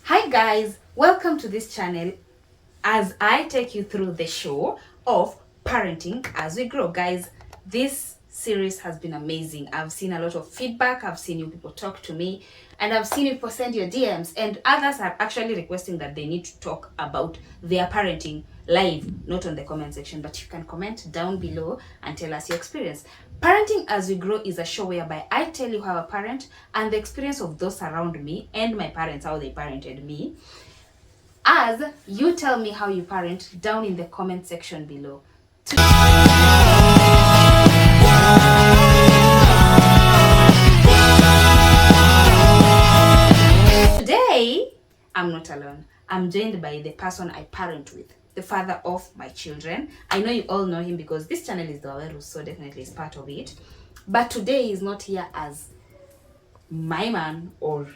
Hi guys, welcome to this channel as I take you through the show of parenting as we grow. Guys, this series has been amazing. I've seen a lot of feedback, I've seen you people talk to me, and I've seen people send your DMs, and others are actually requesting that they need to talk about their parenting live, not on the comment section, but you can comment down below and tell us your experience. Parenting as we grow is a show whereby I tell you how I parent and the experience of those around me and my parents, how they parented me, as you tell me how you parent down in the comment section below. Today, I'm not alone. I'm joined by the person I parent with, the father of my children. I know you all know him because this channel is the Waweru, so definitely is part of it. But today he's not here as my man or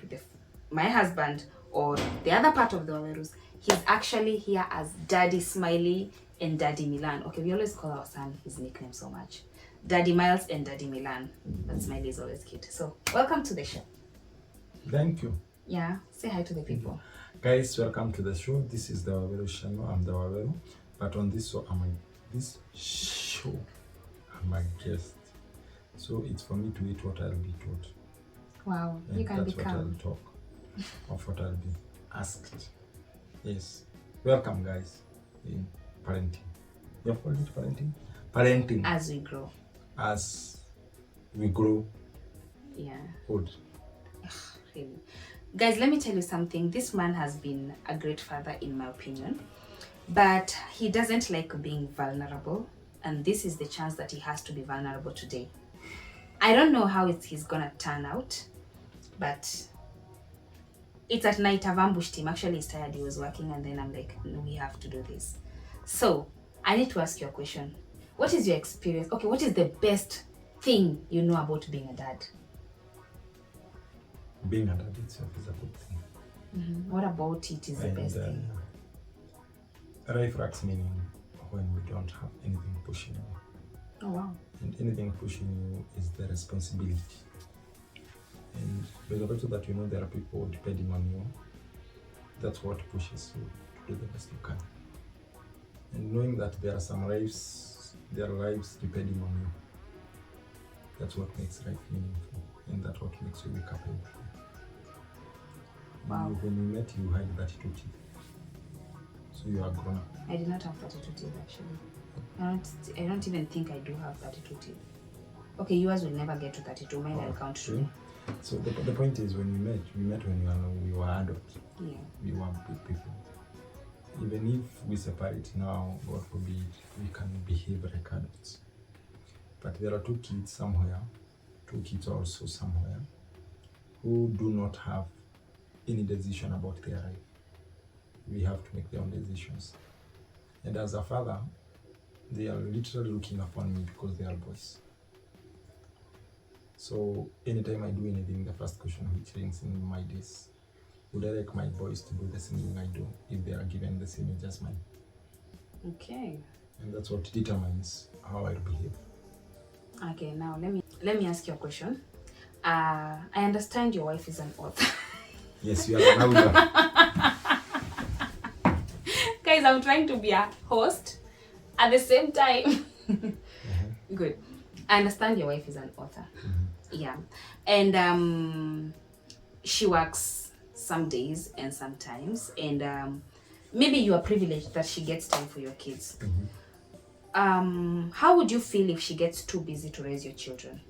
my husband or the other part of the Wawerus. He's actually here as Daddy Smiley and Daddy Milan. Okay, we always call our son his nickname so much. Daddy Miles and Daddy Milan. But Smiley is always cute. So, welcome to the show. Thank you. Yeah, say hi to the people. Guys, welcome to the show. This is the Waweru channel. I'm the Waweru. But on this show, I'm a guest. So it's for me to eat what I'll be taught. Wow, and you can that's become. what I'll talk of what I'll be asked. Yes. Welcome guys in parenting. You have called it parenting? Parenting. As we grow. As we grow. Yeah. Old. Really. Guys, let me tell you something. This man has been a great father in my opinion, but he doesn't like being vulnerable, and this is the chance that he has to be vulnerable today. I don't know how he's gonna turn out, but it's at night. I've ambushed him. Actually, he's tired. He was working, and then I'm like, no, we have to do this. So I need to ask you a question. What is your experience? Okay, what is the best thing you know about being a dad? Being a dad itself is a good thing. Mm-hmm. What about it is the best thing? Life lacks meaning when we don't have anything pushing you. Oh wow. And anything pushing you is the responsibility. And there's a lot that you know there are people depending on you. That's what pushes you to do the best you can. And knowing that there are some lives, their lives depending on you. That's what makes life meaningful. And that's what makes you wake up every day. Wow. When you met, you had 32 teeth. So you are grown up. I did not have 32 teeth actually. I don't even think I do have 32 teeth. Okay, yours will never get to 32. Mine I'll count to. So the point is, when we met when we were adults. Yeah. We were big people. Even if we separate now, God forbid, we can behave like adults. But there are two kids also somewhere, who do not have any decision about their life. We have to make their own decisions. And as a father, they are literally looking upon me because they are boys. So anytime I do anything, the first question which rings in my mind is, would I like my boys to do the same thing I do if they are given the same age as mine? Okay. And that's what determines how I behave. Okay, now let me ask you a question. I understand your wife is an author. Yes, you are an author. Guys, I'm trying to be a host at the same time. Good. I understand your wife is an author. Yeah. And she works some days and sometimes, and maybe you are privileged that she gets time for your kids. How would you feel if she gets too busy to raise your children?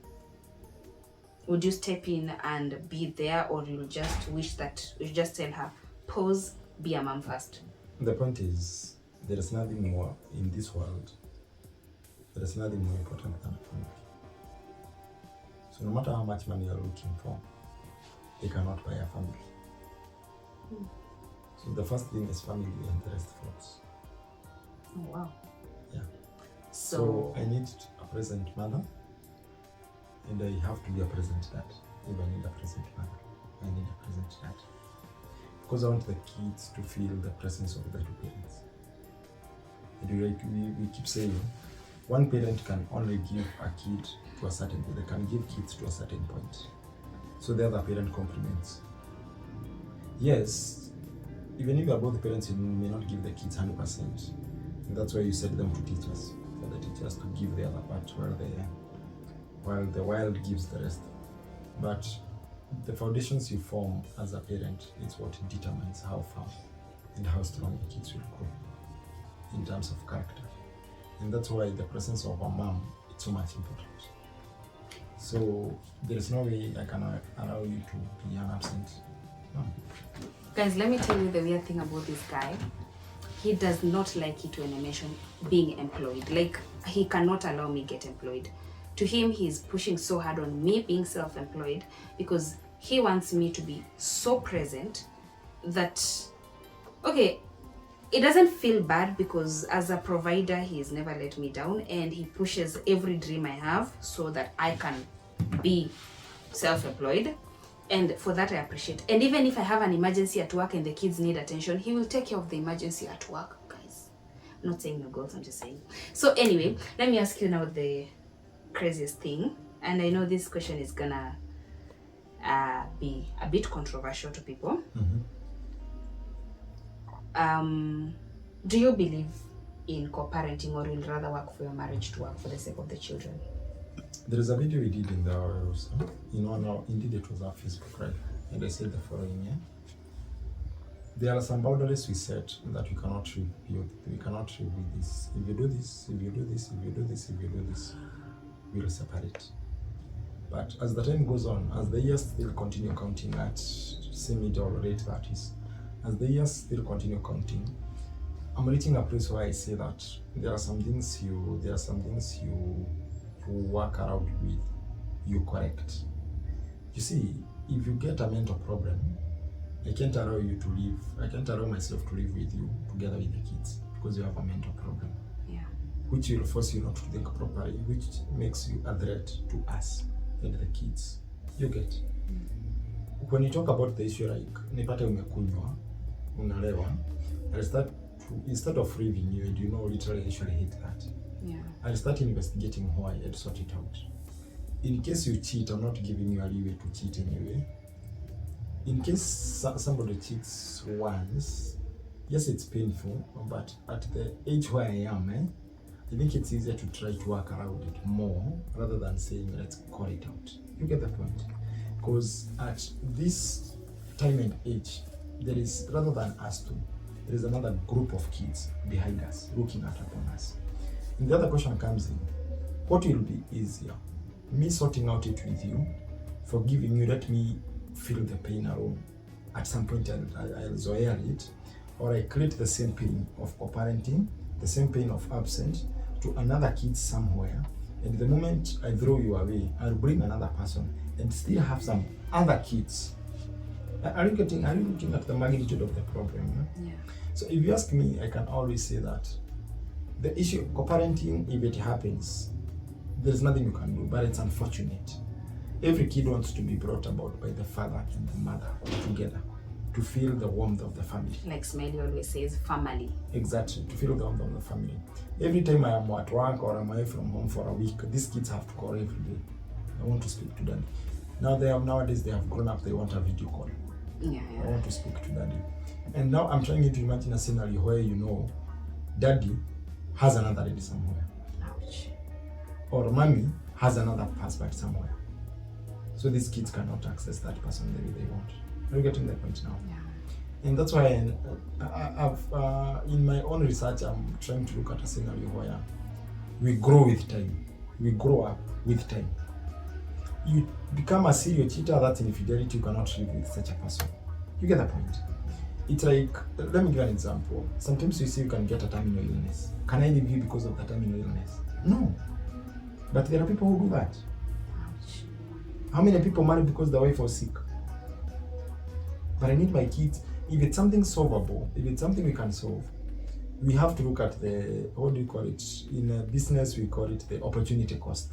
Would you step in and be there, or you'll just wish that you just tell her, pause, be a mom first? The point is, there is nothing more in this world. There is nothing more important than a family. So no matter how much money you're looking for, they cannot buy a family. So the first thing is family and the rest follows. Oh wow. Yeah. So I need a present mother, and I have to be a present dad. If I need a present mother, I need a present dad. Because I want the kids to feel the presence of the two parents. And we keep saying, one parent can only give a kid to a certain point. They can give kids to a certain point. So the other parent complements. Yes, even if you are both parents, you may not give the kids 100%. And that's why you send them to teachers, for the teachers to give the other part while the wild gives the rest. But the foundations you form as a parent is what determines how far and how strong your kids will grow in terms of character. And that's why the presence of a mom is so much important. So there is no way I can allow you to be an absent mom. Guys, let me tell you the weird thing about this guy. He does not like it when I mention being employed. Like, he cannot allow me get employed. To him, he's pushing so hard on me being self-employed because he wants me to be so present that, okay, it doesn't feel bad because as a provider, he has never let me down, and he pushes every dream I have so that I can be self-employed. And for that, I appreciate. And even if I have an emergency at work and the kids need attention, he will take care of the emergency at work, guys. I'm not saying no girls, I'm just saying. So anyway, let me ask you now the craziest thing. And I know this question is gonna be a bit controversial to people. Do you believe in co-parenting, or will rather work for your marriage to work for the sake of the children? There is a video we did in the now indeed it was our Facebook, right? And I said the following, there are some boundaries we set that we cannot rebuild. We cannot live with this. If you do this, if you do this, if you do this, if you do this, we will separate. But as the time goes on, as the years still continue counting at mid or late 30s, as the years still continue counting, I'm reaching a place where I say that there are some things you work around with, you correct. You see, if you get a mental problem, I can't allow myself to live with you together with the kids because you have a mental problem. Yeah. Which will force you not to think properly, which makes you a threat to us and the kids. You get? When you talk about the issue like, nipate umekunywa, unalewa, instead of leaving you, and you know literally I usually hate that. Yeah. I'll start investigating why and sort it out. In case you cheat, I'm not giving you a leeway to cheat anyway. In case somebody cheats once, yes, it's painful, but at the age where I am, I think it's easier to try to work around it more rather than saying, let's call it out. You get the point? Because at this time and age, there is, rather than us two, there is another group of kids behind us, looking at upon us. And the other question comes in, what will be easier? Me sorting out it with you, forgiving you, let me feel the pain alone. At some point I'll zoea it, or I create the same pain of co-parenting, the same pain of absent to another kid somewhere, and the moment I throw you away, I'll bring another person and still have some other kids. Are you looking at the magnitude of the problem? Yeah. So if you ask me, I can always say that the issue of co-parenting, if it happens, there's nothing you can do, but it's unfortunate. Every kid wants to be brought about by the father and the mother together to feel the warmth of the family. Like Smiley always says, family. Exactly, to feel the warmth of the family. Every time I am at work or I'm away from home for a week, these kids have to call every day. I want to speak to daddy. Nowadays they have grown up, they want a video call. Yeah. I want to speak to daddy. And now I'm trying to imagine a scenario where daddy has another lady somewhere. Ouch. Or mommy has another husband somewhere. So these kids cannot access that person the way they want. Are you getting the point now? Yeah. And that's why I've in my own research, I'm trying to look at a scenario where we grow with time. We grow up with time. You become a serial cheater, that's infidelity, you cannot live with such a person. You get the point? It's like, let me give an example. Sometimes you see you can get a terminal illness. Can I leave you because of the terminal illness? No. But there are people who do that. Ouch. How many people marry because the wife was sick? But I need my kids. If it's something solvable, if it's something we can solve, we have to look at the, what do you call it? In business, we call it the opportunity cost.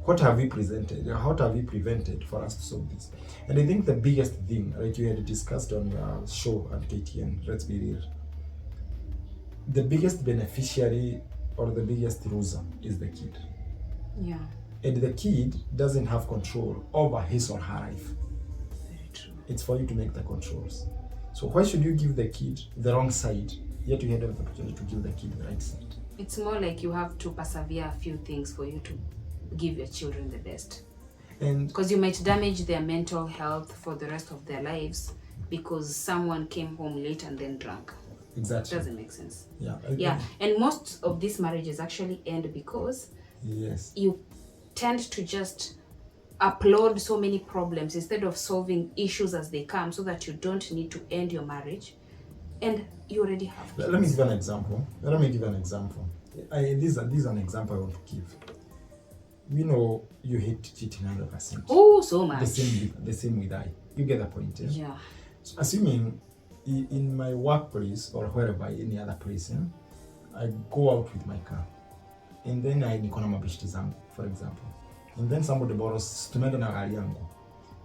What have we presented? How have we prevented for us to solve this? And I think the biggest thing, like you had discussed on your show at KTN, let's be real, the biggest beneficiary or the biggest loser is the kid. Yeah. And the kid doesn't have control over his or her life. Very true. It's for you to make the controls. So So why should you give the kid the wrong side, yet you had the opportunity to give the kid the right side? It's more like you have to persevere a few things for you to give your children the best. And because you might damage their mental health for the rest of their lives because someone came home late and then drunk. exactly. Doesn't make sense. Yeah. And most of these marriages actually end because Yes. you tend to just upload so many problems instead of solving issues as they come, so that you don't need to end your marriage and you already have kids. Let me give an example. This is an example I want to give. You know, you hate cheating 100%. Oh, so much. The same with I. You get the point, eh? Yeah. So assuming in my workplace or wherever, any other place, I go out with my car, and then I niko na mabeshte zangu, for example, and then somebody borrows tumeenda na gari yangu,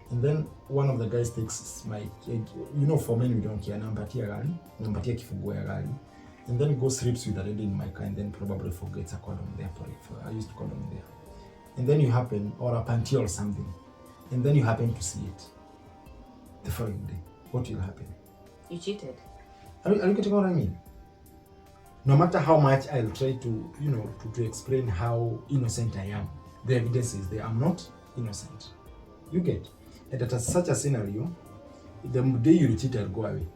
and then one of the guys takes my, you know, for men we don't care, nampatia kifunguo ya gari, and then goes sleeps with a lady in my car, and then probably forgets a condom there. I used condom there, and then you happen, or a panty or something, and then you happen to see it the following day. What will happen? You cheated. Are you getting what I mean? No matter how much I'll try to, you know, to explain how innocent I am, the evidence is there. I'm not innocent. You get? And at such a scenario, the day you cheat, I'll go away.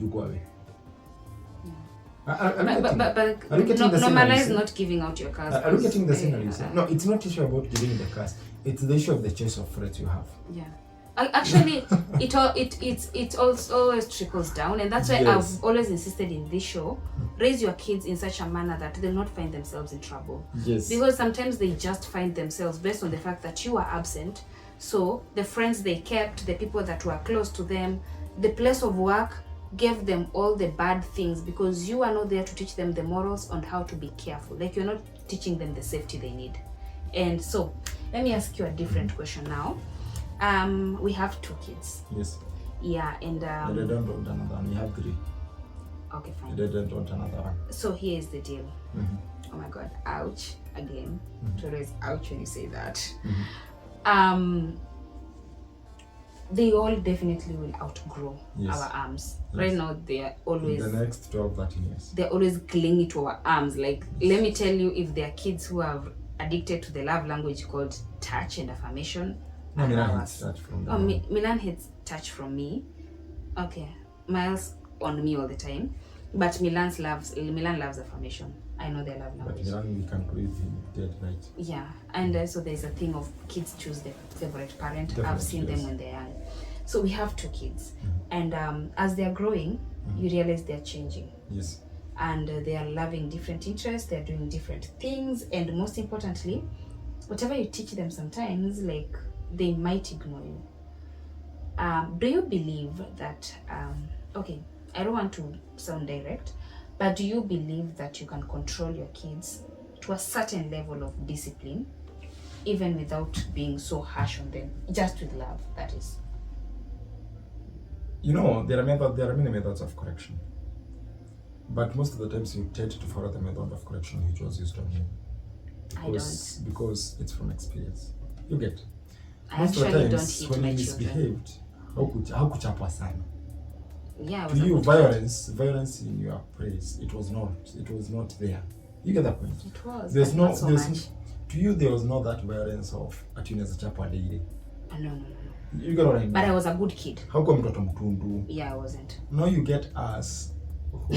You go away. But normalize not giving out your cars. Are you getting the scenario? No, it's not issue about giving the cars. It's the issue of the choice of threats you have. Yeah. Actually, it always trickles down, and that's why Yes. I've always insisted in this show, raise your kids in such a manner that they'll not find themselves in trouble. Yes. Because sometimes they just find themselves based on the fact that you are absent. So the friends they kept, the people that were close to them, the place of work gave them all the bad things because you are not there to teach them the morals on how to be careful. Like, you're not teaching them the safety they need. And so let me ask you a different question now. We have 2 kids. Yes. Yeah, and I don't want another one. You have 3. okay, fine. I don't want another one. So here is the deal. Mm-hmm. Oh my God, ouch again. Mm-hmm. Always ouch when you say that. Mm-hmm. They all definitely will outgrow Yes. our arms. Yes. Right now, they are always In the next 12, 13 years. they're always clinging to our arms. Like, let me tell you, if there are kids who are addicted to the love language called touch and affirmation. No, Milan hates touch from them. Milan hates touch from me. Okay, Miles on me all the time, but Milan loves affirmation. I know their love But language. Milan, we can praise him dead right. Yeah, and so there's a thing of kids choose their favorite parent. Definitely, I've seen yes. them when they're young. So we have 2 kids, and as they're growing, you realize they're changing. Yes. And they are loving different interests, they're doing different things, and most importantly, whatever you teach them sometimes, like, they might ignore you. Do you believe that, okay, I don't want to sound direct, but do you believe that you can control your kids to a certain level of discipline, even without being so harsh on them, just with love, that is? You know, there are many methods of correction. But most of the times you tend to follow the method of correction which was used on you. Because it's from experience. You get? I Most of the actually times don't hit when my you children. misbehaved, haukuchapwa sana. Yeah, I To was a you, good violence in your praise, it was not there. You get the point? kid. It was. There's but no, not so there's much. to you there was not that violence of atuneza chapwa daily. No. You get what I mean? But I was a good kid. Haukuwa mtoto mtundu. Yeah, I wasn't. Now you get us who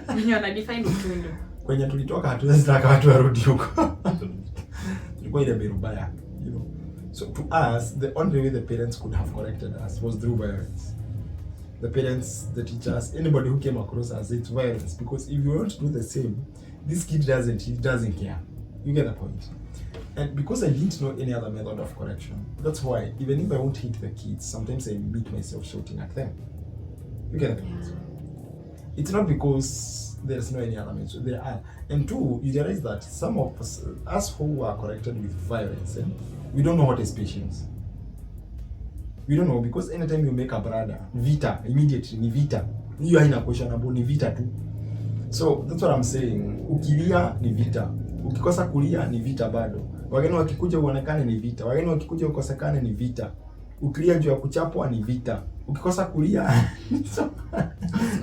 When you're define utundu. kwenye tulitoka hatuwezi taka watu warudi huko. Tulikuwa ile berubaya, you know. So to us, the only way the parents could have corrected us was through violence. The parents, the teachers, anybody who came across us, it's violence. Because if you don't do the same, this kid doesn't care. You get the point? And because I didn't know any other method of correction, that's why even if I won't hit the kids, sometimes I meet myself shouting at them. You get the point? It's not because there's no any other method. There are. And 2, you realize that some of us who are corrected with violence, we don't know what is patience. We don't know, because anytime you make a brother, vita, immediately, ni vita. You haina questionable, ni vita tu. So that's what I'm saying. Ukilia ni vita. Ukikosa kulia ni vita bado. Wageni wakikuja uonekane ni vita. Wageni wakikuja ukosekane ni vita. Ukilia juu ya kuchapwa ni vita. Ukikosa kulia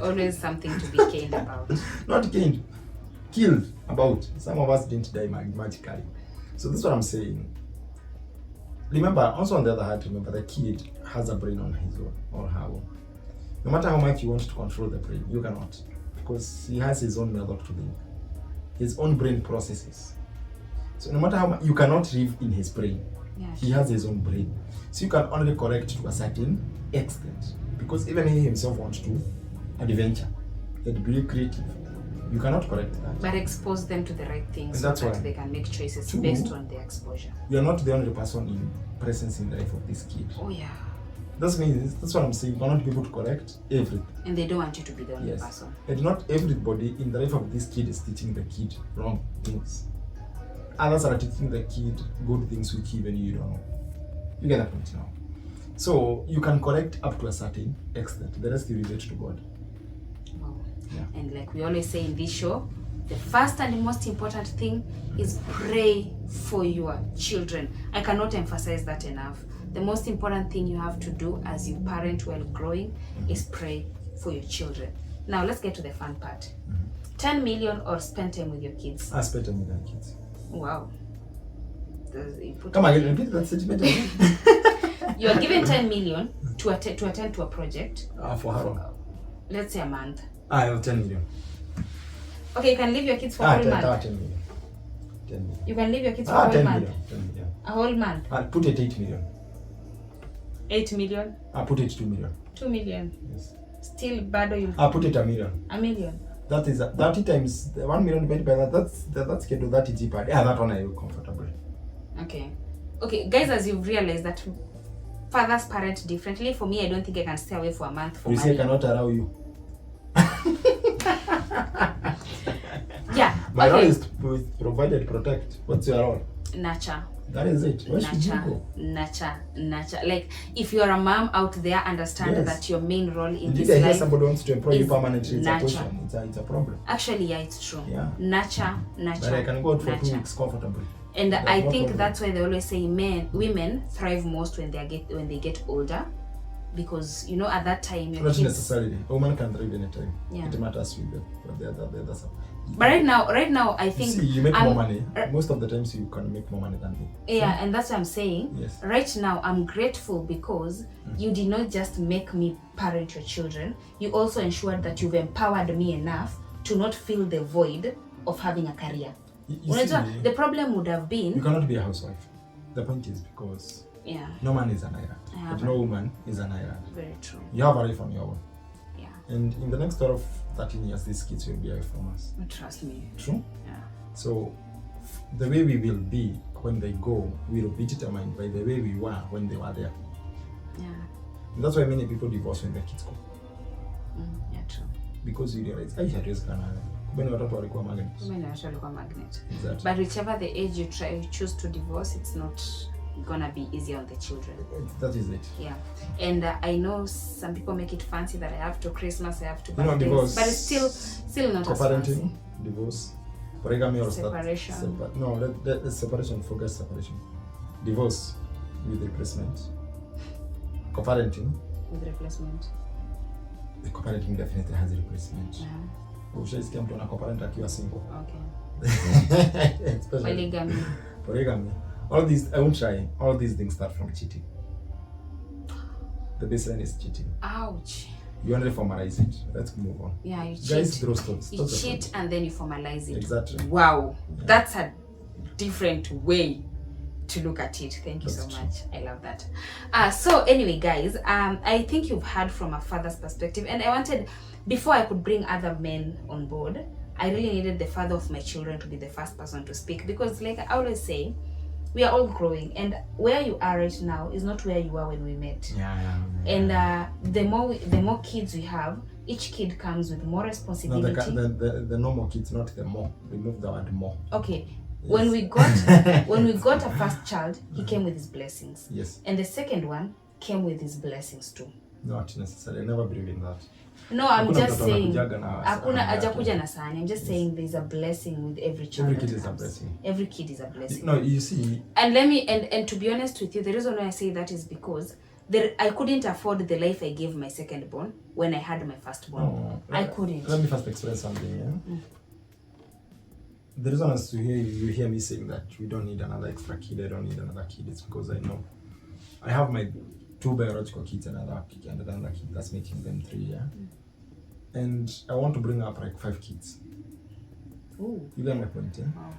Always something to be caned about. Not caned, killed about. Some of us didn't die magically. So this is what I'm saying. Remember, also on the other hand, remember the kid has a brain on his own or her own. No matter how much you want to control the brain, you cannot, because he has his own method to think, his own brain processes. So no matter how much, you cannot live in his brain. Yeah. He has his own brain. So you can only correct to a certain extent, because even he himself wants to adventure and be creative. You cannot correct that. But expose them to the right things, And that's so that why. they can make choices True. based on their exposure. You are not the only person in presence in the life of this kid. Oh yeah. That's what I'm saying. You cannot be able to correct everything. And they don't want you to be the only Yes. person. And not everybody in the life of this kid is teaching the kid wrong things. Others are teaching the kid good things which even you don't know. You get that point now. So you can correct up to a certain extent. The rest you relate to God. Wow. Yeah. And like we always say in this show, the first and the most important thing is pray for your children. I cannot emphasize that enough. The most important thing you have to do as you parent while growing is pray for your children. Now let's get to the fun part. 10 million or spend time with your kids. I spent time with my kids. Wow. Come again, repeat that statement again. You are given 10 million to attend to a project. For how long? Let's say a month. I have 10 million. Okay, you can leave your kids for a whole 10 month. million. 10 million. You can leave your kids for a whole 10 month. million. 10 million. A whole month. I'll put it 8 million. 8 million. I'll put it 2 million. 2 million. Yes. Still bado you. I'll put it a million. A million. That is 30 times the 1 million divided by that. That's get to 30 G per day. Yeah, that one I feel comfortable. Okay. Okay, guys, as you've realized that fathers parent differently. For me, I don't think I can stay away for a month for You money. say I cannot allow you. Yeah. My role Okay. is to provide and protect. What's your role? Nurture. That is it. Where should you go? Nurture. Like, if you're a mom out there, understand Yes. that your main role in Did this I hear life. somebody wants to employ you is permanently? It's a nurture. question. It's a problem. Actually, yeah, it's true. Yeah. Nurture. But I can go out for 2 nurture. weeks comfortably. And That's I no think problem. that's why they always say women thrive most when they get older, because you know at that time your Not kids. necessarily. A woman can thrive anytime. Yeah. It matters with the other side. But right now I think See, you make I'm- more money. Most of the times you can make more money than me. Yeah, and that's what I'm saying. Yes. Right now I'm grateful because you did not just make me parent your children. You also ensured that you've empowered me enough to not feel the void of having a career. You Unajua, see, the problem would have you been cannot be a housewife. The point is because yeah, no man is an island. Yeah, But but- no woman is an island. very true. You have a life on your own. Yeah, And in the next 12, 13 years, these kids will be away from us. but trust me. True? Yeah. So the way we will be when they go will be determined by the way we were when they were there. Yeah. And that's why many people divorce when their kids go. Yeah, true. Because you realize, I had risk when watoto walikuwa magnet. Women are actually a magnet. Exactly. But whichever the age you choose to divorce, it's not gonna be easy on the children. That is it. Yeah, and I know some people make it fancy that I have to Christmas, I have to You know, birthdays, divorce. but it's still not as Co-parenting, fancy. divorce, polygamy or Separation. let separation, focus separation. Divorce with replacement. Co-parenting. With replacement. The co-parenting definitely has a replacement. Yeah. Ushaisikia mtu ana co-parent akiwa single. Okay. Especially Polygamy. polygamy. All these, I won't try. All these things start from cheating. The baseline is cheating. Ouch. You only formalize it. Let's move on. Yeah, you cheat. Guys, throw stops. You cheat and then you formalize it. Exactly. Wow, Yeah. that's a different way to look at it. Thank you That's so true. much. I love that. So anyway, guys, I think you've heard from a father's perspective, and I wanted, before I could bring other men on board, I really needed the father of my children to be the first person to speak, because like I always say, we are all growing, and where you are right now is not where you were when we met. Yeah. And the more kids we have, each kid comes with more No, responsibility. the normal kids, not the more. Remove the word more. Okay. Yes. When we got a first child, he came with his blessings. Yes. And the second one came with his blessings too. Not necessarily. I never believe in that. No, I'm Hakuna just mtoto saying anakujaga na hakuna sahani yake. hajakuja na sahani. I'm just Yes. saying there's a blessing with every child. Every that kid is a comes. blessing. Every kid is a blessing. No, you see, And let me and to be honest with you, the reason why I say that is because I couldn't afford the life I gave my second born when I had my first born. No, I couldn't. Let me first explain something. Yeah? The reason as to you hear me saying that we don't need another extra kid, I don't need another kid, it's because I know I have my 2 biological kids and another kid that's making them 3. Yeah, and I want to bring up like 5 kids. Ooh. You get my point, yeah? Wow.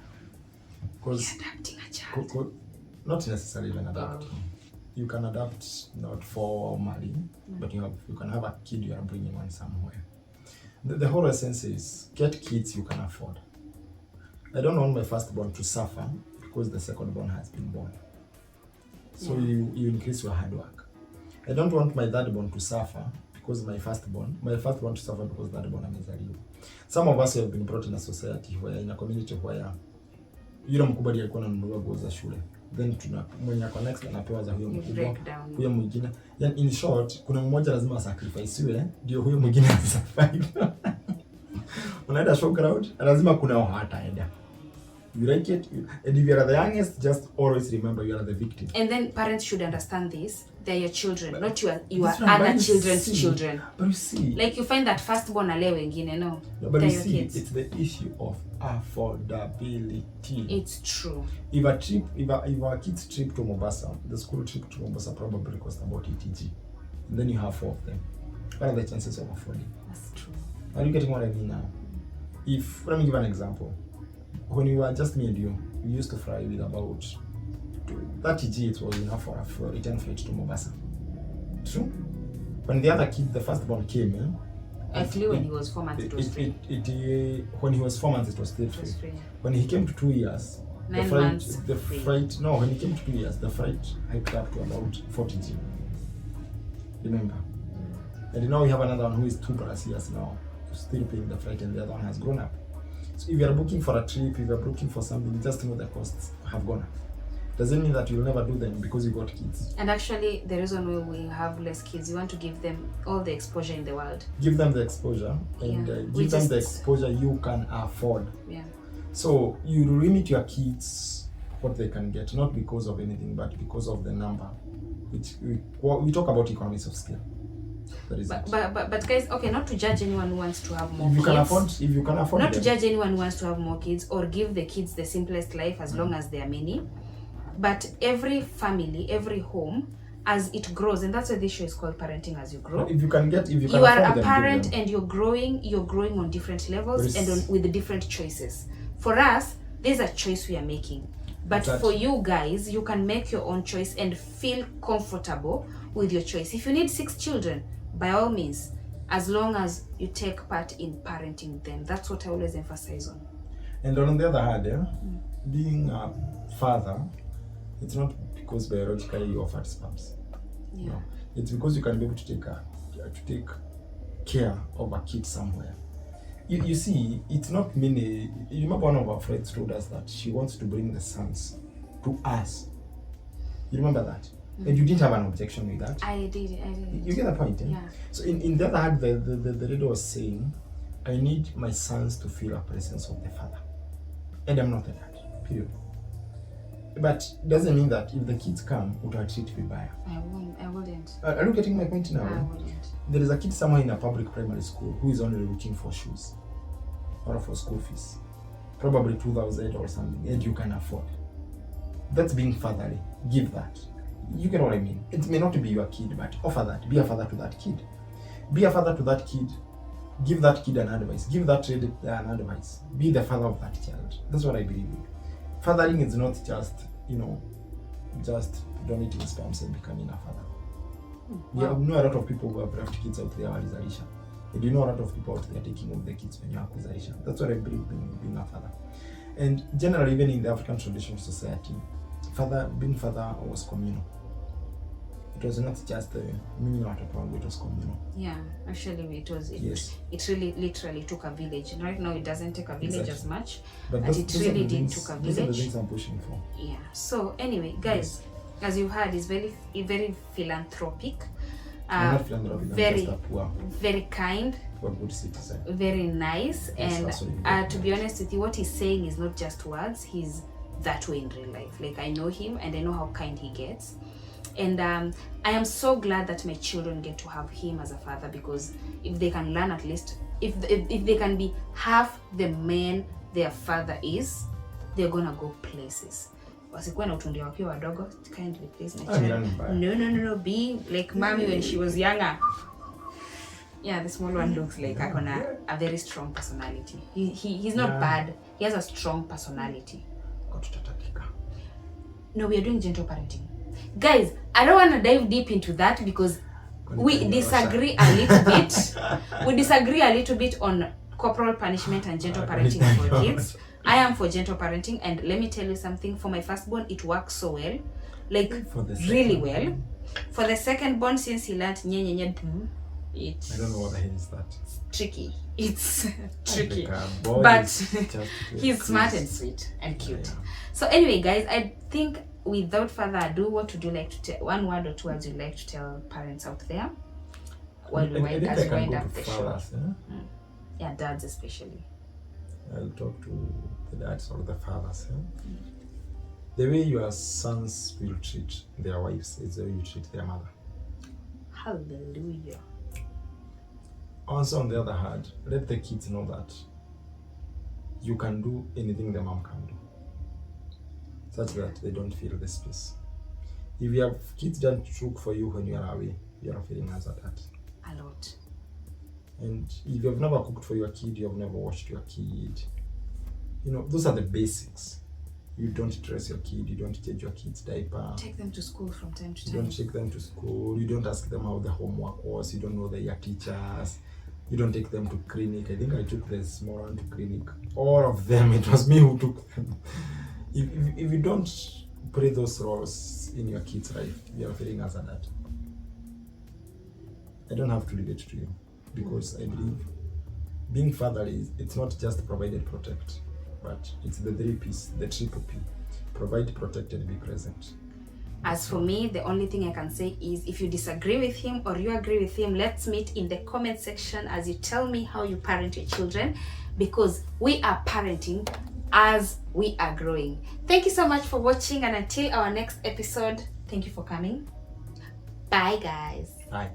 Because Adapting a child. not necessarily even adapting. You can adapt not formally, but you can have a kid you are bringing one somewhere. The whole essence is get kids you can afford. I don't want my firstborn to suffer because the secondborn has been born. So you increase your hard work. I don't want my thirdborn to suffer because my firstborn to suffer because thirdborn amezaliwa. Some of us have been brought in a society where, in a community where yule mkubwa ndiye alikuwa ananunua nguo za shule, then mwenye ako next anapewa za huyo mkubwa, huyo mwingine. Yani in short, kuna mmoja lazima sacrifice ndio huyo mwingine asurvive. Unaenda show crowd, lazima kuna hataenda. You like it, and if you are the youngest, just always remember you are the victim. And then parents should understand this. They're your children, but not your other children's children. But you see, like you find that firstborn ale wengine, no. But you see, kids. It's the issue of affordability. It's true. If a kid's trip to Mombasa, the school trip to Mombasa probably cost about 80G. And then you have 4 of them. What are the chances of affording? That's true. Are you getting what I mean now? Let me give an example. When we were just me and you, we used to fly with about 30G. It was enough for a return flight to Mombasa. True? When the other kid, the firstborn came, I flew when he was 4 months. It was free. When he was 4 months, it was still free. When he came to 2 years, 9 months. When he came to 2 years, the flight hiked up to about 40G. Remember? And now we have another one who is 2+ years now, still paying the flight, and the other one has grown up. So if you are booking for a trip, if you are booking for something, just know the costs have gone up. Doesn't mean that you'll never do them because you got kids. And actually, the reason why we have less kids, you want to give them all the exposure in the world. Give them the exposure, and give them the exposure you can afford. Yeah. So you limit your kids what they can get, not because of anything, but because of the number. Which we talk about economies of scale. But guys, okay, not to judge anyone who wants to have more kids. If you can afford not them. To judge anyone who wants to have more kids or give the kids the simplest life as long as they are many. But every family, every home, as it grows, and that's why this show is called Parenting as You Grow. You are a parent and you're growing on different levels and with different choices. For us, there's a choice we are making. But for you guys, you can make your own choice and feel comfortable with your choice. If you need 6 children, by all means, as long as you take part in parenting them. That's what I always emphasize on. And on the other hand, being a father, it's not because biologically you offered sperms. Yeah. No, it's because you can be able to take care of a kid somewhere. You see, it's not many. You remember one of our friends told us that she wants to bring the sons to us. You remember that? And you didn't have an objection with that? I did. You get the point, eh? Yeah. So in the other hand, the lady was saying, I need my sons to feel a presence of the father. And I'm not a dad, period. But it doesn't mean that if the kids come, we will treat vibaya. I wouldn't. Are you getting my point now? I wouldn't. There is a kid somewhere in a public primary school who is only looking for shoes or for school fees. Probably 2,000 or something, and you can afford. That's being fatherly. Give that. You get what I mean? It may not be your kid, but offer that. Be a father to that kid. Be a father to that kid. Give that kid an advice. Give that kid an advice. Be the father of that child. That's what I believe in. Fathering is not just, just donating sperms and becoming a father. Wow. You know a lot of people who have left kids out there walizalisha. And you know a lot of people out there taking of the kids when you are kuzalisha. That's what I believe in being a father. And generally, even in the African traditional society, being father was communal. It was not just mimi na watoto wangu, it was communal. Yeah, actually yes. It really literally took a village. Right now it doesn't take a village as much, but it really did took a village. These are the things I'm pushing for. Yeah. So anyway, guys, as you heard, is very philanthropic. I'm not philanthropic, I'm just a poor, very kind, a good citizen. Very nice, yes, and to be honest with you, what he's saying is not just words. He's that way in real life. Like, I know him and I know how kind he gets. And I am so glad that my children get to have him as a father, because if they can learn, at least if they can be half the man their father is, they're gonna go places. Wasikuwa na utundia wakiwa wadogo. Kindly please my child. No, be like mommy when she was younger. Yeah, the small one looks like a very strong personality. He's not bad. He has a strong personality. No, we are doing gentle parenting. Guys, I don't want to dive deep into that because we disagree a little bit. We disagree a little bit on corporal punishment and gentle parenting for kids. I am for gentle parenting, and let me tell you something. For my firstborn, it works so well. Like, really well. For the second born, since he learned it's, I don't know what the hell is that. Tricky. It's tricky. But he's smart and sweet and cute. Yeah. So anyway, guys, I think without further ado, what would you like to tell? One word or two words you'd like to tell parents out there while we wind up the show? Yeah, dads especially. I'll talk to the dads or the fathers. The way your sons will treat their wives is the way you treat their mother. Hallelujah. Also, on the other hand, let the kids know that you can do anything the mom can do, such that they don't feel the space. If you have kids that look for you when you are away, you are feeling as at that. A lot. And if you have never cooked for your kid, you have never washed your kid, you know, those are the basics. You don't dress your kid, you don't change your kid's diaper. Take them to school from time to time. You don't take them to school, you don't ask them how the homework was, you don't know their teachers. You don't take them to clinic. I think I took the small one to clinic. All of them, it was me who took them. If you don't play those roles in your kid's life, you are feeling as an adult. I don't have to leave it to you, because I believe being fatherly, it's not just provided, protect, but it's the 3 P's, the triple P. Provide, protect, and be present. As for me, the only thing I can say is, if you disagree with him or you agree with him, let's meet in the comment section as you tell me how you parent your children, because we are parenting as we are growing. Thank you so much for watching, and until our next episode, thank you for coming. Bye, guys. Bye.